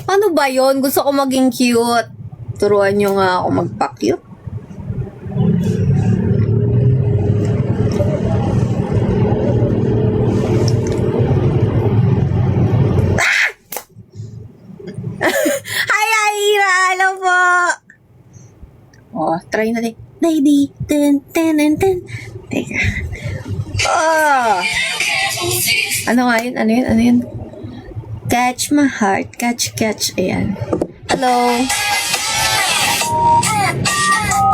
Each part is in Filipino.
Ano ba yon? Gusto ko maging cute. Turuan nyo nga ako magpa-cute. Hi, Aira! Hello po! Oh, try natin. Lady, ten, ten, ten, ten. Teka. Oh! Ano nga yun? Ano yun? Ano yun? Catch my heart. Catch, catch. Ayan. Hello.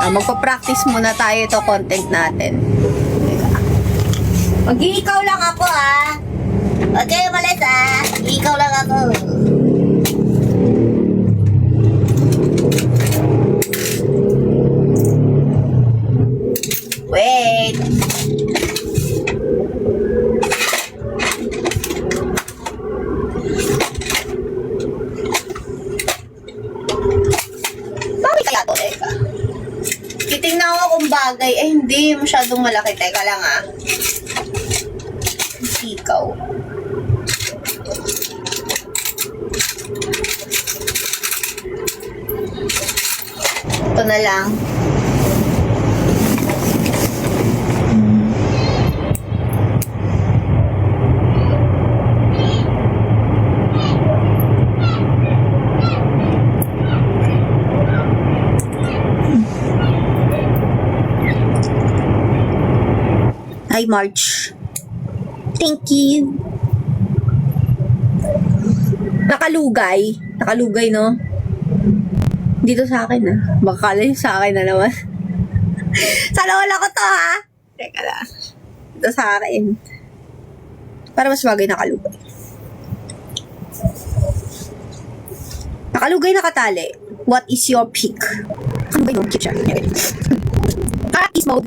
Magpa-practice muna tayo ito content natin. Mag-iikaw lang ako Huwag kayo malis Ikaw lang ako. Wait. Bakit kaya to? Teka. Titingnan ko kung bagay. Hindi. Masyadong malaki. Teka lang Ikaw. Ito na lang. Hi, March. Thank you. Nakalugay. Nakalugay, no? Dito sa akin, Baka kala yung sa akin na naman. Sa lola ko to, Teka lang. Dito sa akin. Para mas bagay nakalugay. Nakalugay nakatali. What is your pick? Ano ba yung kitchen? Practice mode.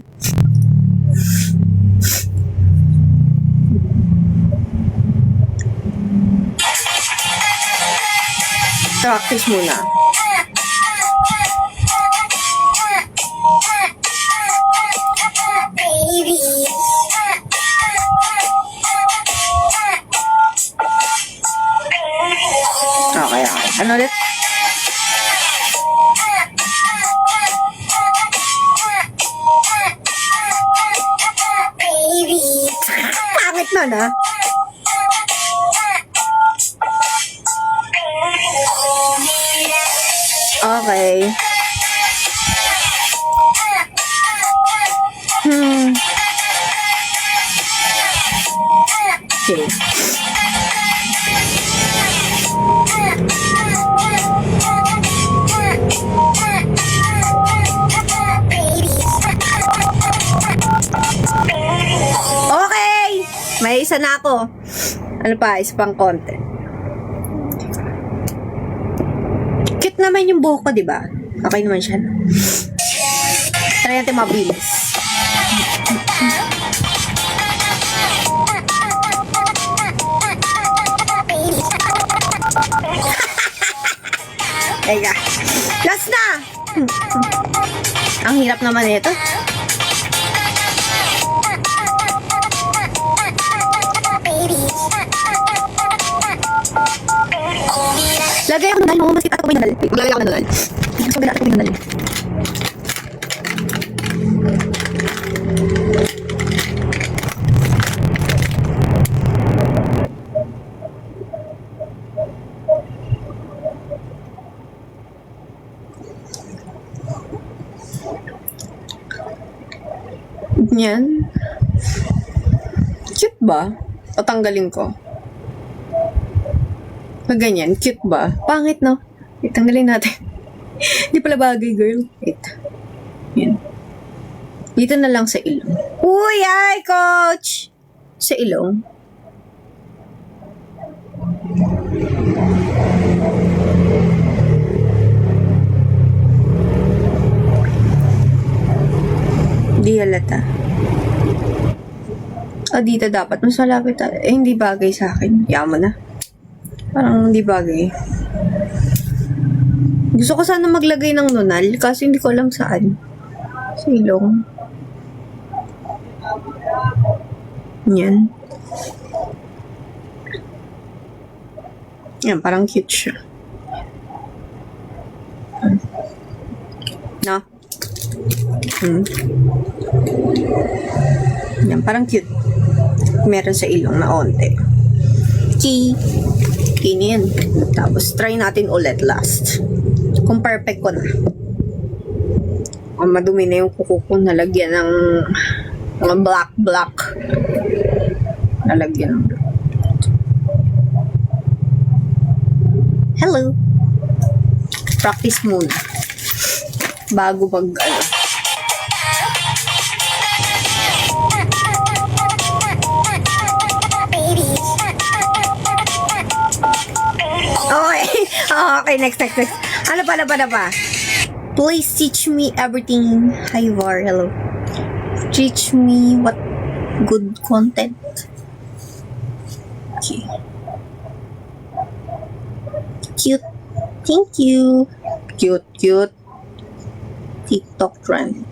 Practice muna. Okay. Ano ulit? Pangit na. Okay. Okay. Okay! May isa na ako. Ano pa? Isa pang content. Cute naman yung buhok ko, diba? Okay naman siya. Try natin mabilis. Teka. Last na! Ang hirap naman ito. Lagay ako ng nunal mo. Mas kita ako may nunal. Maglagay ako ng nunal. Mas maganda ako may nunal. Yan. Cute ba? Patanggalin ko. Pag ganyan, cute ba? Pangit, no? Tanggalin natin. Hindi pala bagay, girl. Wait. Yan. Dito na lang sa ilong. Uy, ay, coach! Sa ilong. Hindi halata. Dito dapat. Mas malapit. Hindi bagay sa akin. Yaman na. Parang hindi bagay. Gusto ko sana maglagay ng nunal, kasi hindi ko alam saan. Sa ilong. Yan. Yan, parang cute siya. Yan, parang cute. Meron sa ilong na onte. Okay. Okay na yan. Tapos, try natin ulit last. Kung perfect ko na. O, madumi na yung kuko ko. Nalagyan ng mga black. Nalagyan ng black. Hello. Practice muna. Bago mag, Okay, next. Ano pa? Please teach me everything. Hi, Var. Hello. Teach me what good content. Okay. Cute. Thank you. Cute. TikTok trend.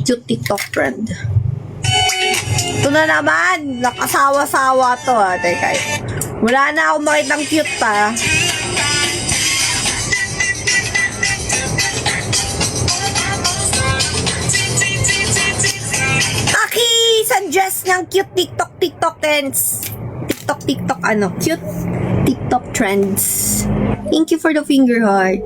Cute TikTok trend. Ito na naman. Nakasawa-sawa to Teka. Wala na akong makitang cute pa. Suggest ng cute TikTok trends. TikTok cute TikTok trends. Thank you for the finger heart.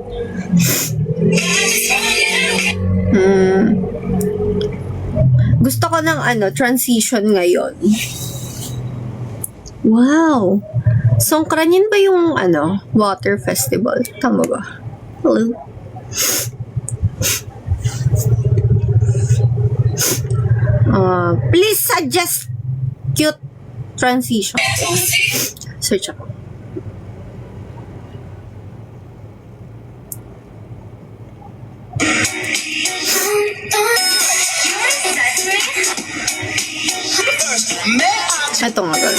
Gusto ko ng transition ngayon. Wow. Songkranin ba yung water festival? Tama ba? Hello. Please suggest cute transition. Search ako. Ito nga ba?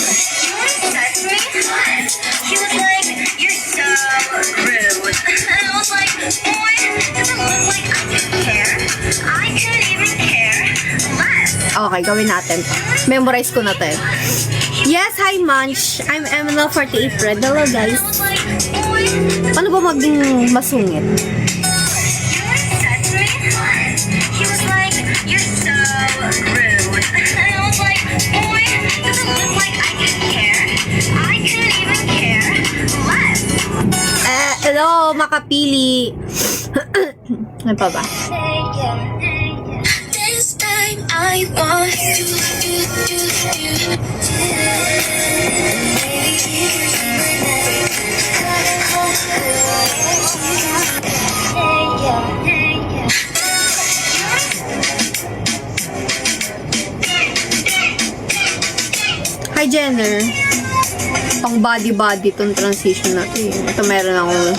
Okay, gawin natin to. Memorize ko na to eh. Yes, hi Munch. I'm MNL48 Red. Hello guys. Paano ba maging masungit? Hello, makapili. Ano pa ba? I want Hi Jenner. Pang body tong transition natin. Ito meron akong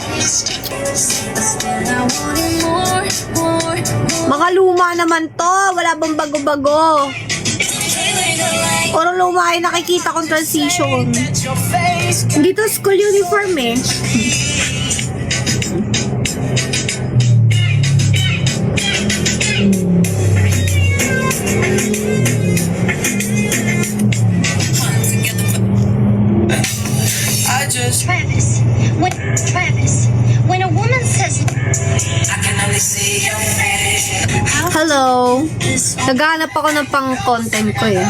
makaluma naman to. Wala bang bago-bago? Puro luma ay nakikita kong transition. Hindi to school uniform eh. Travis, when a woman says I can only see your face. Hello. Naghanap ako ng pang-content ko eh.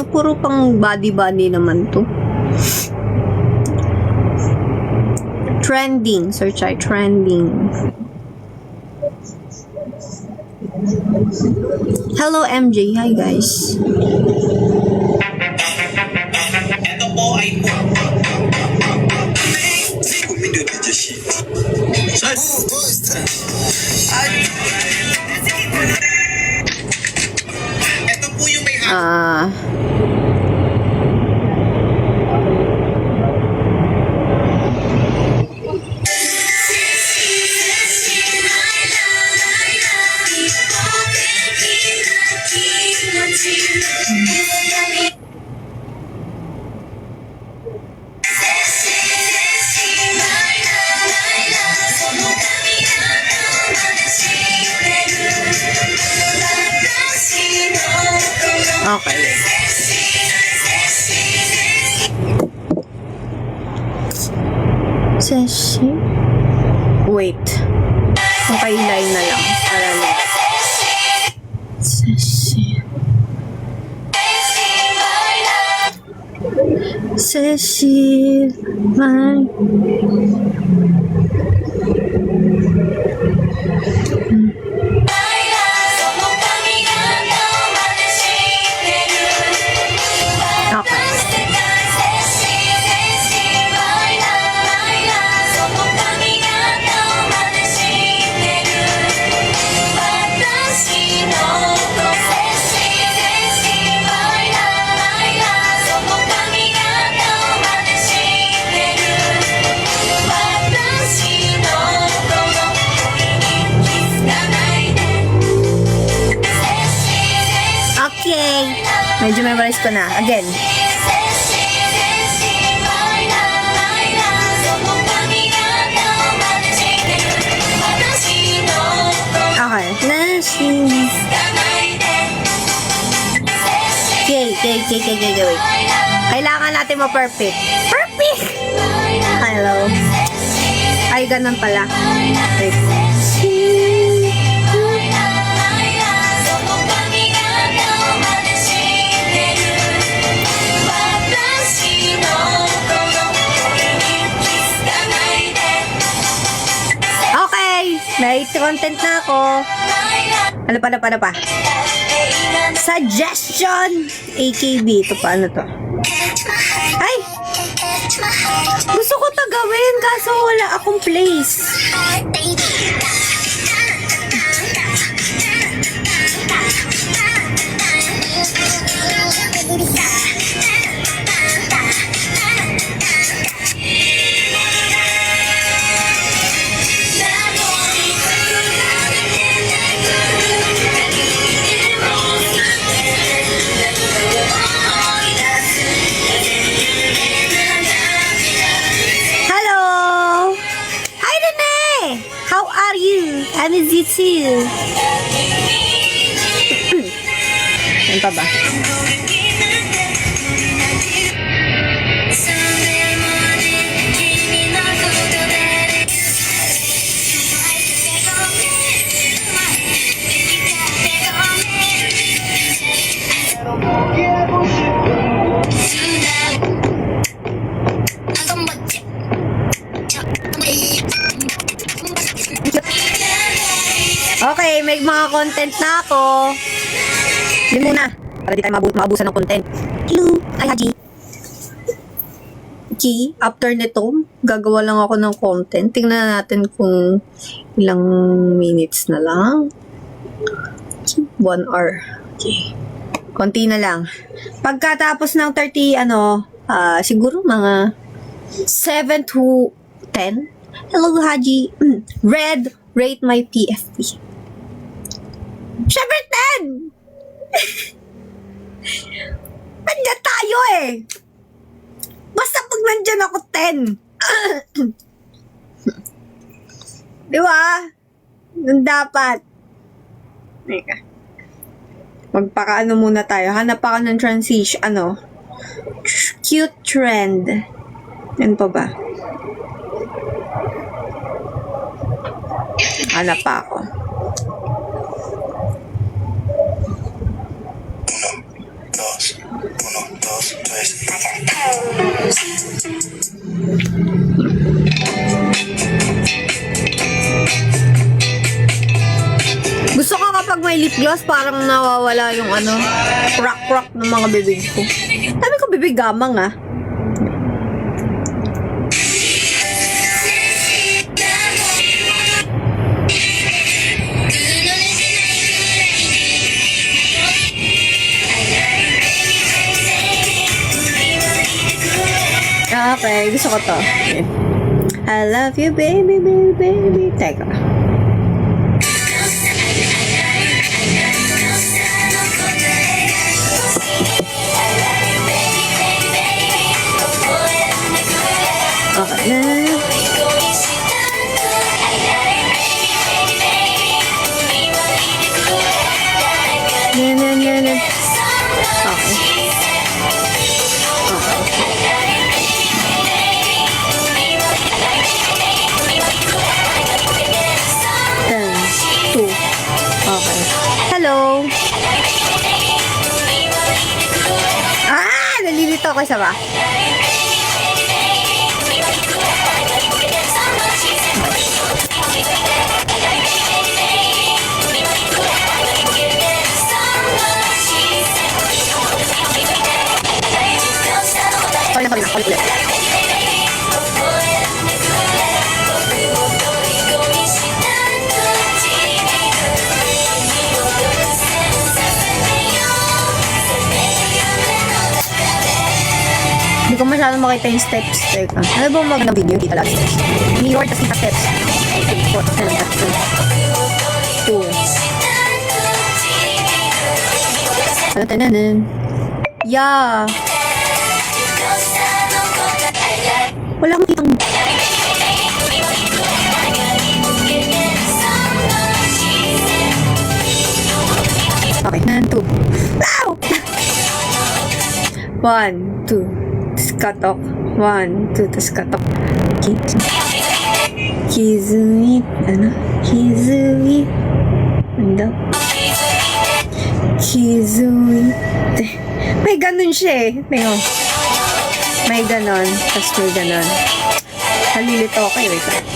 Puro pang body naman to. Trending. Search ay trending. Hello MJ. Hi guys. Ito po ay ito po yung may Okay. Sashi. Wait. Kung kailay na lang. Para lang. Cecil, my... Okay. Medyo memorize ko na. Again. Okay. Okay. Wait. Kailangan natin ma-perfect. Perfect! Hello. Ay, ganun pala. Wait. May content na ako. Ano pa? Suggestion! AKB. Ito pa, ano to? Ay! Gusto ko to gawin, kaso wala akong place. I miss you too. Ano pa ba? Okay, may mga content na ako. Yun muna. Para di tayo maabusan ng content. Hello! Hi, Haji. Okay, after nito, gagawa lang ako ng content. Tingnan natin kung ilang minutes na lang. 1 hour. Okay. Konti na lang. Pagkatapos ng 30, siguro mga 7 to 10. Hello, Haji. Red, rate my PFP. Syempre 10! Nandiyan tayo eh! Basta pag nandiyan ako 10. Di ba? Nung dapat. Teka. Magpakaano muna tayo. Hanap ako ng transition. Cute trend. Yan pa ba? Hanap pa ako. Gusto ko kapag may lip gloss, parang nawawala yung crack ng mga bibig ko. Sabi ko bibig gamang ah. Okay, gusto ko to. Okay. I love you, baby, baby, baby. Teka. Okay na. Na. Okay. Nalilito ako. Isa ba? Sorry na. Ulit. Hindi ko masyadong makita yung steps. Teka. Ano ba magandang video? Hindi talaga steps. Mirror, tas kita steps. 2. Tanan. Yeah. Wala akong kitang. Okay, 2. Wow! 1, 2. Tapos katok. 1, 2. Tapos katok. Kizumi. Ano? Kizumi. Ano daw? Kizumi. May ganun siya eh. May ganon. Tapos may ganon. Nalilito ako eh. Wait lang.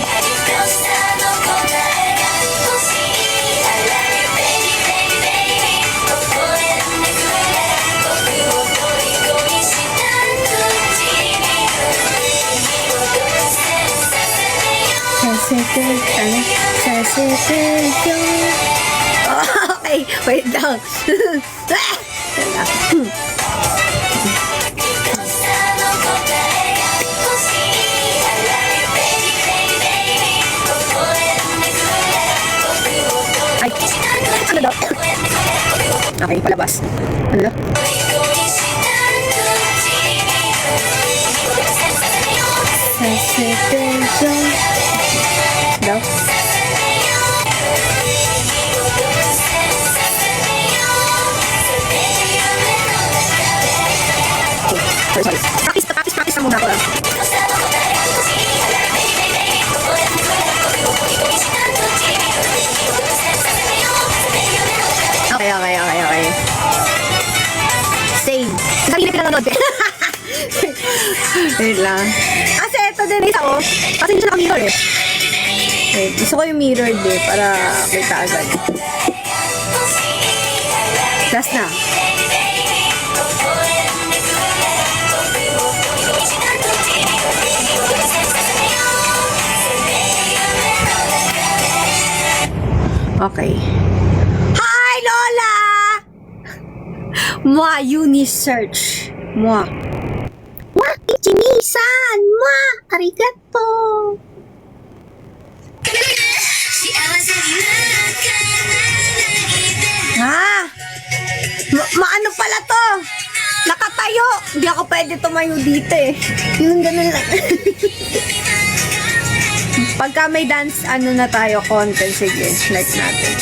Okay, wait lang. Ay, ano daw? Okay, palabas. Ano daw? Daw? Sorry. Practice na muna ako lang. Okay. Save. Sarili ko nanonood eh. Wait lang. Kasi ito din isa ko. Kasi hindi siya naka-mirror eh. Wait, gusto ko yung mirror din para kita agad. Last na. Okay. Hi, Lola! Mwa, Unisearch. Mwa. Mwa, Ichini-san! Mwa, arigato! Ha? Maano pala to? Nakatayo! Hindi ako pwede tumayo dito eh. Yung ganun lang. Pagka may dance, ano na tayo, content, sige, like natin.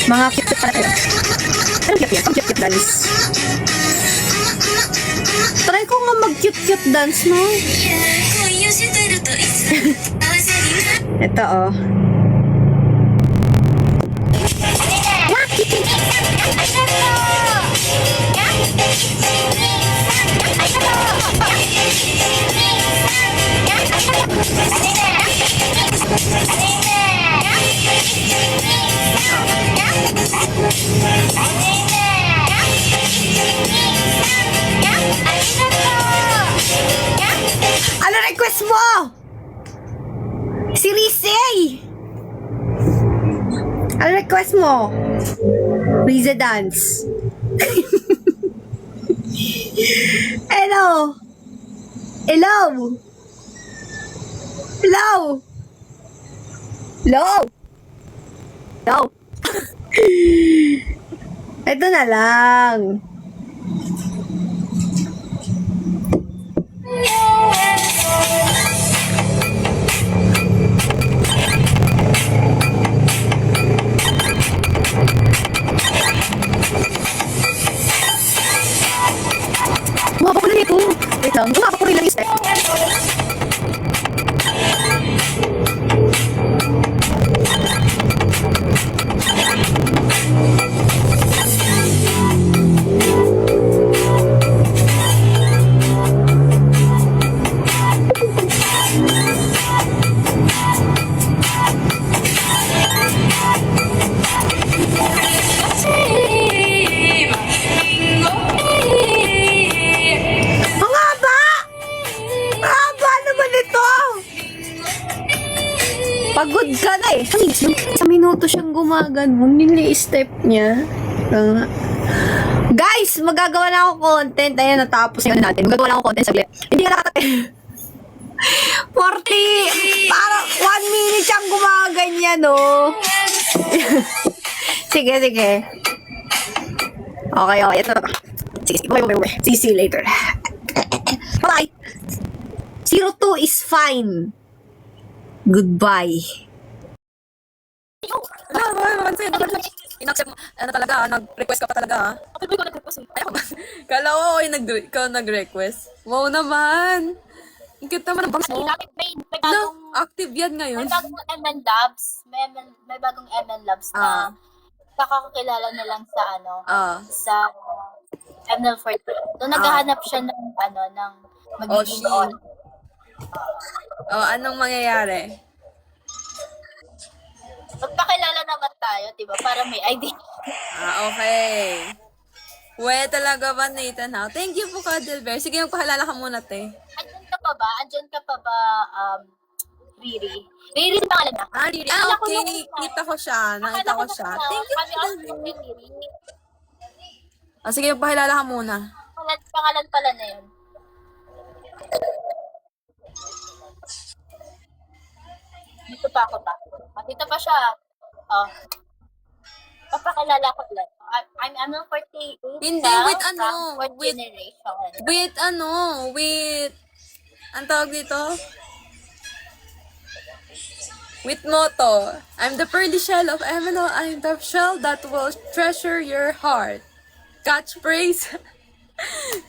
Mga cute pala tayo. Anong cute yan? Ang cute dance. Try ko nga mag-cute dance, no? Ito, oh. Ano request mo? Si Rizay! Ano request mo? Riza dance. Hello? Hello? Hello? Hello? Hello? Ito na lang. Bumaba ko na nito. Wait lang. Bumaba ko rin lang yung step. Sa minuto siyang gumaganon, nili-step niya. Guys, magagawa na ako content. Ayan, natapos na natin. Magagawa na ako content saglit. Hindi ka nakakate. 40! Parang 1 minute siyang gumaganyan, no? Sige. Okay. Ito na. Sige. Bye. See you later. Bye. 02 is fine. Goodbye. In-accept mo, talaga, nag-request ka pa talaga, ha? Ako ko nag-request, Kala ko, ikaw nag-request. Wow naman! Ang cute naman ang bangs mo. May bagong, Active yan ngayon. may bagong MN Labs. May bagong MN Labs na kakakilala na lang sa sa ML40. Doon naghahanap siya ng ng magiging on. Anong mangyayari? Magpakilala naman tayo, diba? Para may ID. Okay. Talaga ba, Nathan, ha? Thank you po, Cuddlebear. Sige, magpakilala ka muna, te. Andyan ka pa ba, Riri? Riri yung pangalan niya. Riri. Okay. Nakita ko siya. Thank you, Cuddlebear. Sige, magpakilala ka muna. Pangalan pala na yun. Dito pa ako pa. Dito pa siya. Papakilala ko ulit. I'm ML48. Hindi, with generation. Ang tawag dito? With motto, I'm the pearly shell of ML, I'm the shell that will treasure your heart. Catchphrase.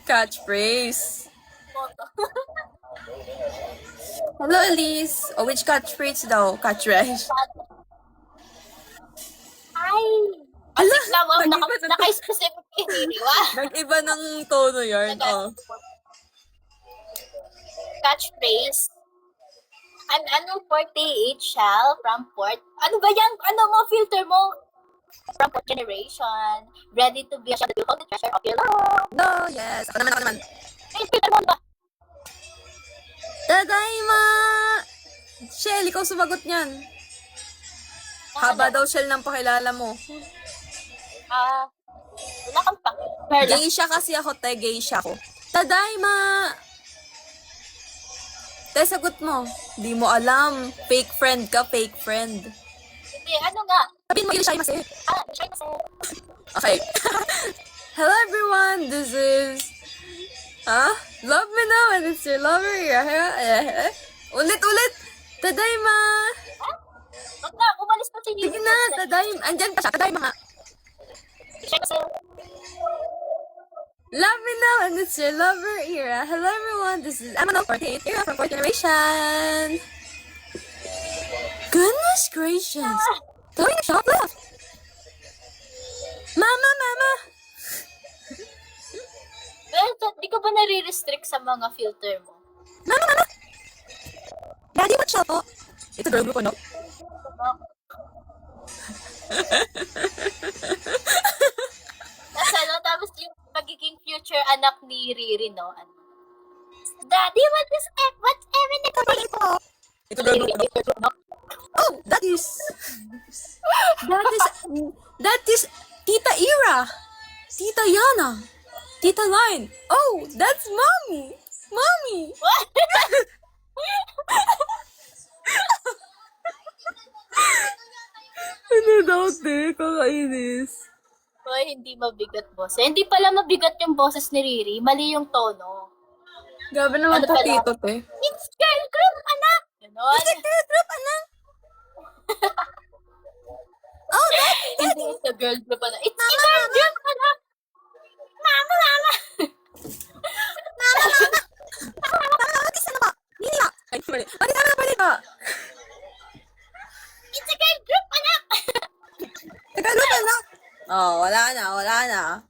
Catchphrase. Hello, Elise. Which catchphrase daw? Catchphrase. Ay! Naka-specific kiniwa. Nag-iba ng tono yarn. Catchphrase. I'm ML48 shell from Port. Ano ba yan? Ano mo filter mo? From Port generation. Ready to be a shell that will hold the treasure of your love. No, yes. Ako naman. Ay, filter mo ba? Tadaima! Shell, ikaw sumagot niyan. Haba daw, Shell, ng pakilala mo. Wala kang pa. Merla. Geisha kasi ako, te. Geisha ko. Tadaima! Te, sagot mo. Di mo alam. Fake friend ka, fake friend. Hindi, ano nga? Sabihin mo, Geisha, mas Siya kasi. Okay. Hello, everyone. This is... Love me now and it's your lover. Ulit. Tadaima! Wag na, umalis pa si Nino. Sige na, tadaima. Andyan pa siya. Tadaima nga. Siya kasi. Love me now and it's your lover era. Hello everyone, this is ML48 era from 4th generation. Goodness gracious. Going to shop left. Mama. Well, di ka ba nare-restrict sa mga filter mo? Mama. Daddy, what shop po? Ito girl group, no? Tapos yung magiging future anak ni Riri, no? Daddy, what's everything po? Ito girl group, no? Oh, that is Tita Ira, Tita Yana, Tita Line. Oh, that's Mommy. What? Ano daw, te? Kakainis. Hoy, hindi mabigat boses. Hindi pala mabigat yung boses ni Riri. Mali yung tono. Grabe naman Ano po, pala? tito, te. It's girl group, anak! Ganon. Girl group, anak. Oh, Hindi it's a girl group, anak. It's a girl group, anak! Mama! Kiss na ba? Nila. Ay, mali. Bakit naman pala ba? It's a girl group, anak! Tagalog, anak. Oh, wala na.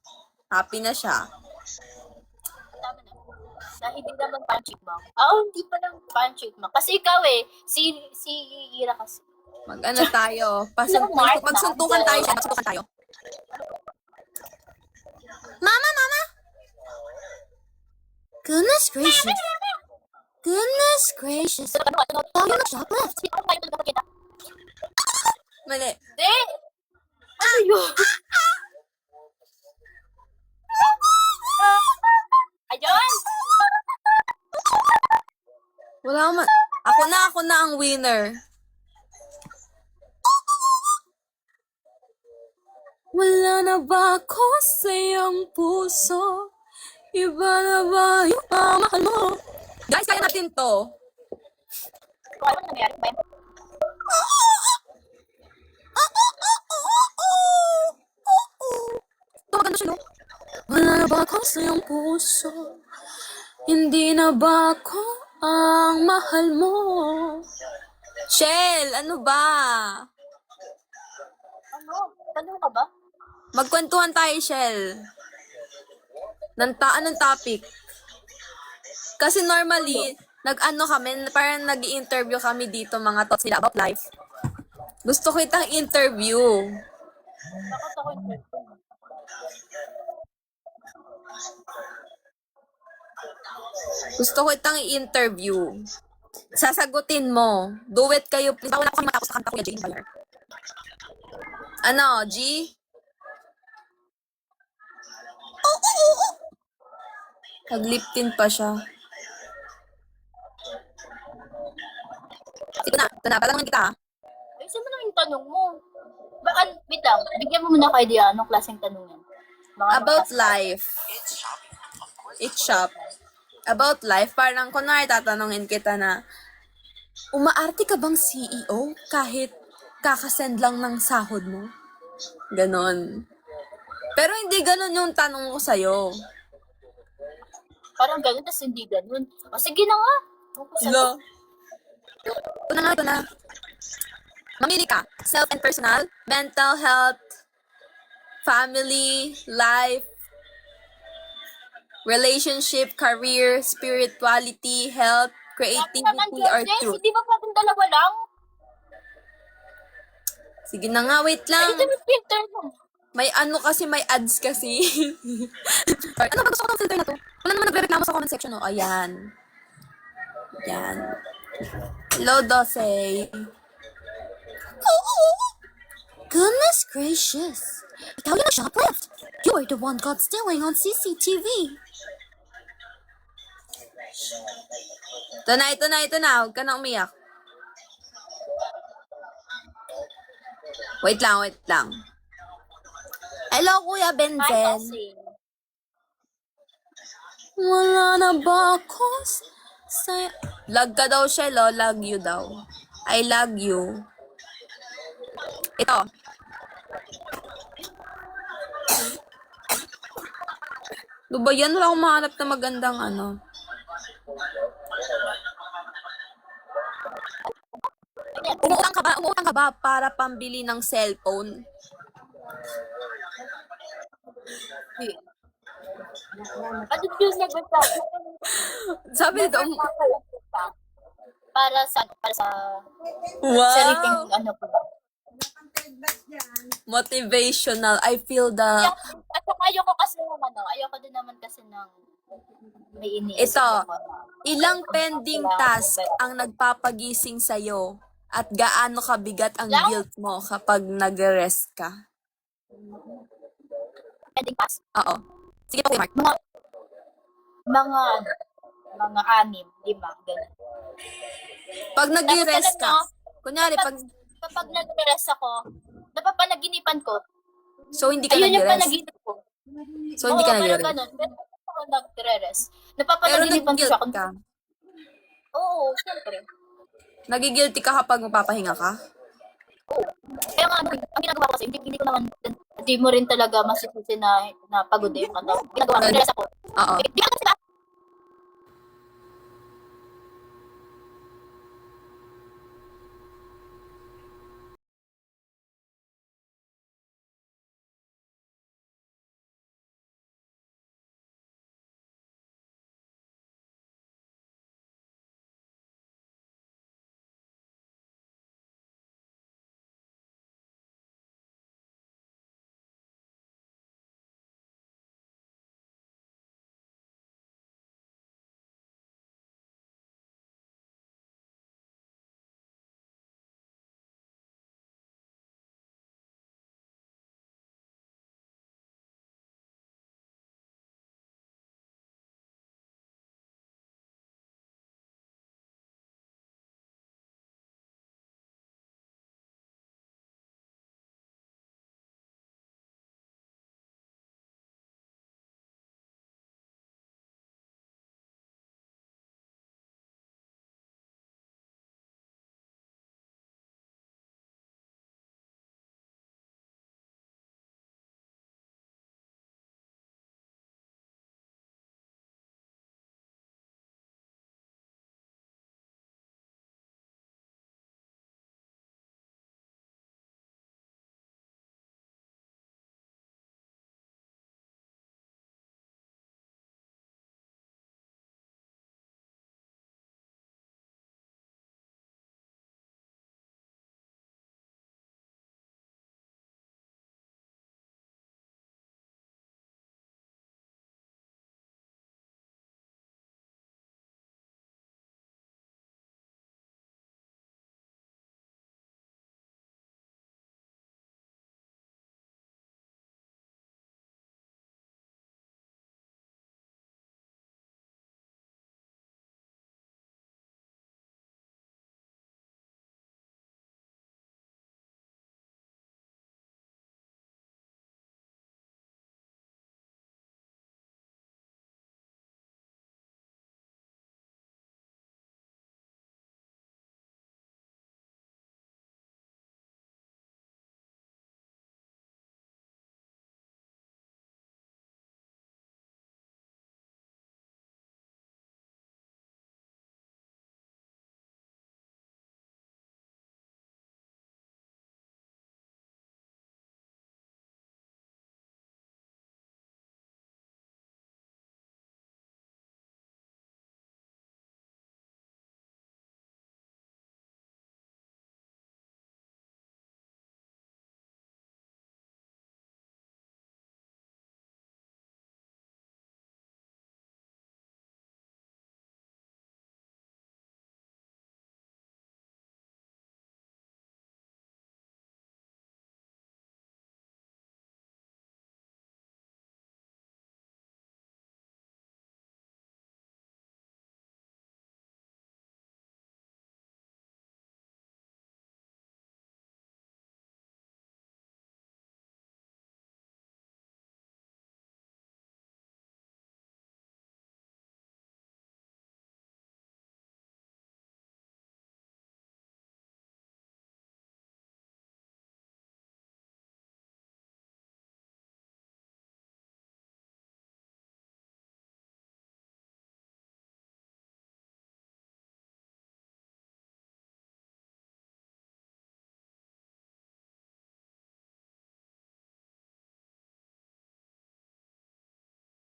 Happy na siya. Tama na. Dahil hindi naman pan-chickmunk. Hindi pa lang pan-chickmunk. Kasi ikaw si Ira kasi. Mag-ano tayo? Magsuntukan tayo. Mama! Goodness gracious. Ano? Tayo na chocolate. Sige, ano kayo tulad kita? Mali. Hindi! Ano yun? Ayun! Wala man. Ako na ang winner. Wala na ba ako sa iyong puso? Iba na ba yung mahal mo? Guys, kaya natin to. Kung ano nangyari ba yun? Ito, maganda siya, no? Wala na ba ako sa iyong puso? Hindi na ba ako ang mahal mo? Shell, ano ba? Ano? Tanong ka ba? Magkwentuhan tayo, Shell. Anong topic? Kasi normally, nag-ano kami, parang nag-i-interview kami dito, mga thoughts nila about life. Gusto ko itang interview. Bakit ako yung Gusto ko itang i-interview. Sasagutin mo. Duet kayo, please. Bawal ako matapos sa kanta ko, Jane Bayer. Ano, G? Nag-lip-tin pa siya. Ito na, patanungin kita. Ayusin mo na yung tanong mo. Baka, wait lang, bigyan mo muna ako idea anong klaseng tanong yan. About life. It's shop. About life, parang kunwari tatanungin kita na, umaarte ka bang CEO kahit kakasend lang ng sahod mo? Ganon. Pero hindi ganon yung tanong ko sa'yo. Parang ganun, tas hindi ganun. O, sige na nga. Lo. Ito na. Mamili ka. Self and personal, mental health, family, life, relationship, career, spirituality, health, creativity, or truth. Hindi ba pwedeng dalawa lang? Sige na nga, wait lang. Ito yung filter mo. May ads kasi. Ano ba gusto ko ng filter na to? Wala naman nagre-reklamo sa comment section, oh. Ayan. Yan. Hello, Dose. Goodness gracious. Ikaw yung shoplift. You're the one caught stealing on CCTV. Ito na. Huwag ka na umiyak. Wait lang. Hello, Kuya Hi, Benzen. kasi. Wala na ba ako sa... Lag ka daw siya, lo. Lag you daw. I lag you. Ito. Ano ba yan? Wala akong mahanap na magandang ano. Umuutang ka ba para pambili ng cellphone? Ano yung sagot sa Sabi nito, para sa sariling wow! ano ko ba? Motivational. I feel the... At saka ayoko kasi ng ayoko din naman kasi ng may iniisip Ito, ako. ilang pending task ang nagpapagising sa'yo at gaano kabigat ang guilt mo kapag nag-rest ka? Pending task. Oo. Sige po, Mark. Mga 6, 5, ganun. Pag nag-rest Tapos alam ka, kunyari, Kapag nag-rest ako, napapanaginipan ko. so hindi ka Ayun yung nag-rest. panaginip ko. So hindi ka Oo, nag-rest. parang ganun. Pero ako nag-rest. Pero Napapanaginipan ko siya. nag-guilt ka. Oo, syempre. Nagigilty ka kapag mapapahinga ka? Kaya nga, ang ginagawa ko kasi, hindi ko naman, hindi mo rin talaga masisisi na pagod yung kanta. Ginagawa ko, nag-rest ako. Oo. Di ka sila,